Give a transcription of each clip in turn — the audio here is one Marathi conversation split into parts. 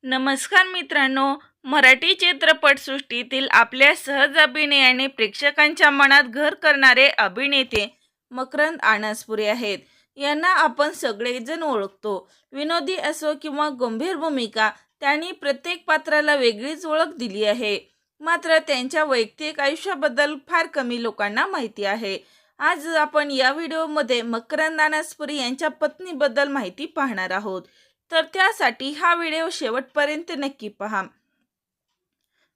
नमस्कार मित्रांनो, मराठी चित्रपटसृष्टीतील आपल्या सहज अभिनयाने प्रेक्षकांच्या मनात घर करणारे अभिनेते मकरंद अनासपुरे आहेत. यांना आपण सगळेजण ओळखतो. विनोदी असो किंवा गंभीर भूमिका, त्यांनी प्रत्येक पात्राला वेगळीच ओळख दिली आहे. मात्र त्यांच्या वैयक्तिक आयुष्याबद्दल फार कमी लोकांना माहिती आहे. आज आपण या व्हिडिओमध्ये मकरंद अनासपुरे यांच्या पत्नीबद्दल माहिती पाहणार आहोत. तर त्यासाठी हा व्हिडिओ शेवटपर्यंत नक्की पहा.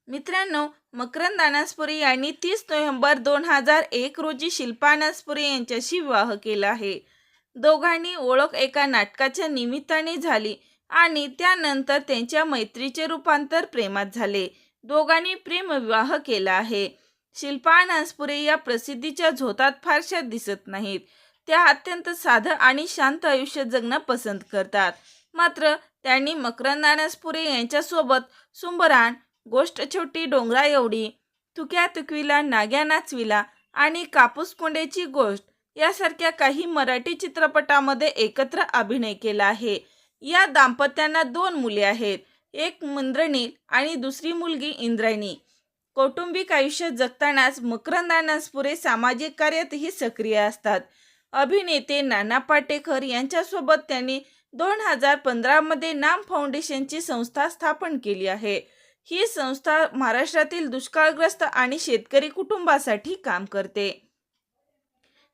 मित्रांनो, मकरंद अनासपुरे यांनी 30 नोव्हेंबर 2001 रोजी शिल्पा अनासपुरे यांच्याशी विवाह केला आहे. दोघांनी ओळख एका नाटकाच्या निमित्ताने झाली आणि त्यानंतर त्यांच्या मैत्रीचे रूपांतर प्रेमात झाले. दोघांनी प्रेमविवाह केला आहे. शिल्पा अनासपुरे या प्रसिद्धीच्या झोतात फारशा दिसत नाहीत. त्या अत्यंत साधं आणि शांत आयुष्य जगणं पसंत करतात. मात्र त्यांनी मकरंद अनासपुरे यांच्यासोबत सुंबराण, गोष्ट छोटी डोंगरा एवढी, तुक्या तुकवीला नाग्या नाचविला आणि कापूस कोंड्याची गोष्ट यासारख्या काही मराठी चित्रपटामध्ये एकत्र अभिनय केला आहे. या दाम्पत्यांना 2 मुले आहेत. एक मंद्रनील आणि दुसरी मुलगी इंद्रायणी. कौटुंबिक आयुष्य जगतानाच मकरंद अनासपुरे सामाजिक कार्यातही सक्रिय असतात. अभिनेते नाना पाटेकर यांच्यासोबत त्यांनी 2015 मध्ये नाम फाउंडेशनची संस्था स्थापन केली आहे. ही संस्था महाराष्ट्रातील दुष्काळग्रस्त आणि शेतकरी कुटुंबासाठी काम करते.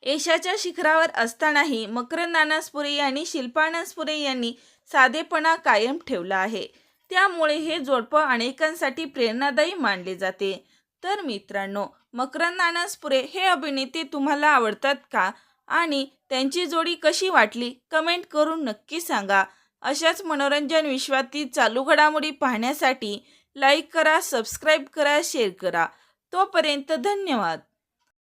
यशाच्या शिखरावर असतानाही मकरंद अनासपुरे यांनी शिल्पा अनासपुरे यांनी साधेपणा कायम ठेवला आहे. त्यामुळे हे जोडपं अनेकांसाठी प्रेरणादायी मानले जाते. तर मित्रांनो, मकरंद अनासपुरे हे अभिनेते तुम्हाला आवडतात का आणि त्यांची जोडी कशी वाटली कमेंट करून नक्की सांगा. अशाच मनोरंजन विश्वातील चालू घडामोडी पाहण्यासाठी लाईक करा, सबस्क्राईब करा, शेअर करा. तोपर्यंत धन्यवाद.